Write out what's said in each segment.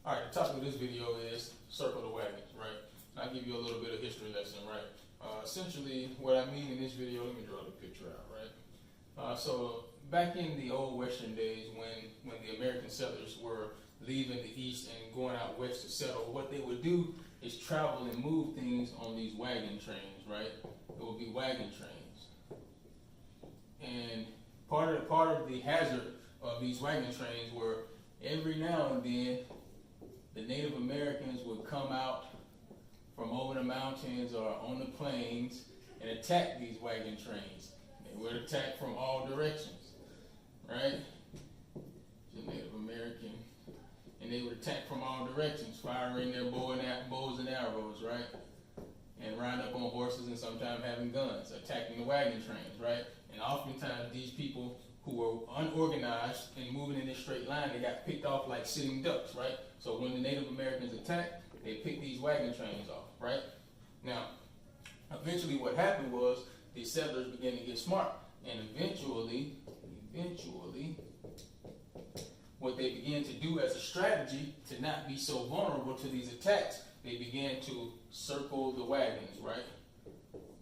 All right, the topic of this video is circle the wagons, right? And I'll give you a little bit of history lesson, right? Essentially, what I mean in this video, let me draw the picture out, right? So back in the old Western days, when the American settlers were leaving the East and going out west to settle, what they would do is travel and move things on these wagon trains, right? It would be wagon trains. And part of the hazard of these wagon trains were every now and then the Native Americans would come out from over the mountains or on the plains and attack these wagon trains. They would attack from all directions, right? The Native American, and they would attack from all directions, firing their bows and arrows, right? And riding up on horses and sometimes having guns, attacking the wagon trains, right? And oftentimes these people who were unorganized and moving in this straight line, they got picked off like sitting ducks, right? So when the Native Americans attacked, they picked these wagon trains off, right? Now, eventually what happened was the settlers began to get smart, and eventually, what they began to do as a strategy to not be so vulnerable to these attacks, they began to circle the wagons, right?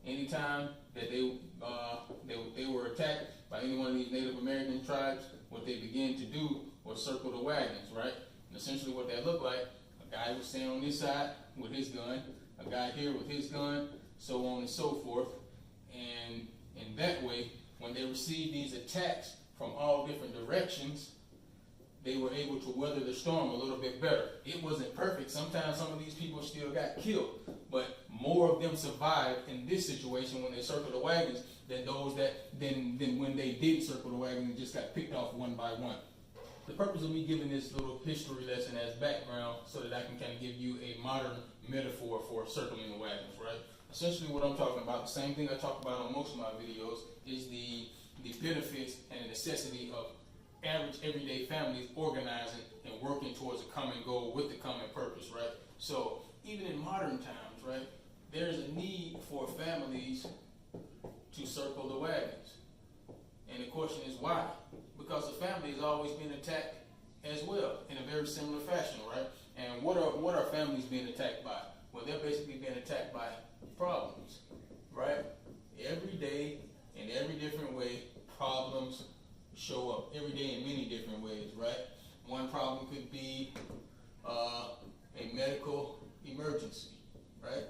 Anytime that they were attacked by any one of these Native American tribes, what they began to do was circle the wagons, right? And essentially what that looked like, a guy would stand on this side with his gun, a guy here with his gun, so on and so forth. And in that way, when they received these attacks from all different directions, they were able to weather the storm a little bit better. It wasn't perfect. Sometimes some of these people still got killed, but more of them survived in this situation when they circled the wagons than those than when they didn't circle the wagons and just got picked off one by one. The purpose of me giving this little history lesson as background so that I can kind of give you a modern metaphor for circling the wagons, right? Essentially what I'm talking about, the same thing I talk about on most of my videos, is the benefits and the necessity of average everyday families organizing and working towards a common goal with the common purpose, right? So even in modern times, right, there's a need for families to circle the wagons. And the question is why? Because the family has always been attacked as well in a very similar fashion, right? And what are families being attacked by? Well, they're basically being attacked by problems, right? Every day, in every different way, problems show up every day in many different ways, right? One problem could be a medical emergency, right?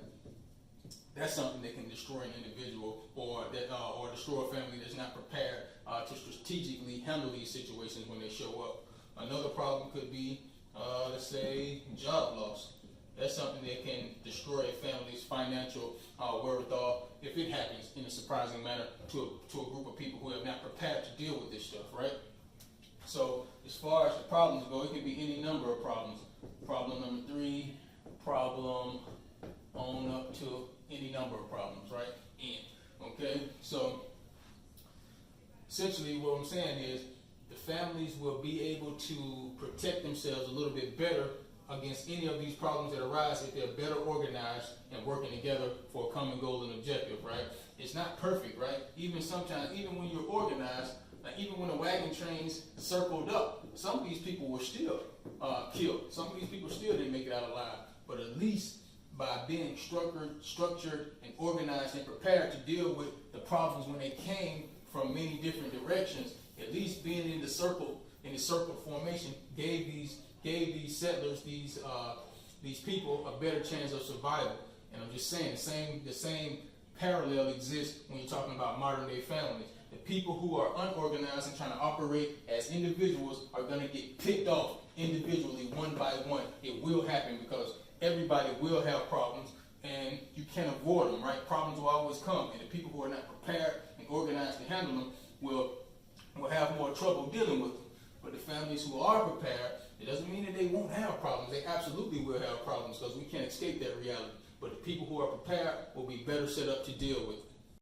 That's something that can destroy an individual or destroy a family that's not prepared to strategically handle these situations when they show up. Another problem could be, let's say, job loss. That's something that can destroy a family's financial wherewithal if it happens in a surprising manner to a group of people who have not prepared to deal with this stuff, right? So as far as the problems go, it can be any number of problems. Problem number 3, problem on up to any number of problems, right? Okay? So essentially what I'm saying is the families will be able to protect themselves a little bit better against any of these problems that arise if they're better organized and working together for a common goal and objective, right? It's not perfect, right? Even sometimes, even when you're organized, like even when the wagon trains circled up, some of these people were still killed. Some of these people still didn't make it out alive. But at least by being structured and organized and prepared to deal with the problems when they came from many different directions, at least being in the circle formation gave these settlers, these people, a better chance of survival. And I'm just saying, the same parallel exists when you're talking about modern day families. The people who are unorganized and trying to operate as individuals are going to get picked off individually, one by one. It will happen because everybody will have problems, and you can't avoid them, right? Problems will always come, and the people who are not prepared and organized to handle them will have more trouble dealing with them. But the families who are prepared, it doesn't mean that they won't have problems. They absolutely will have problems because we can't escape that reality. But the people who are prepared will be better set up to deal with it.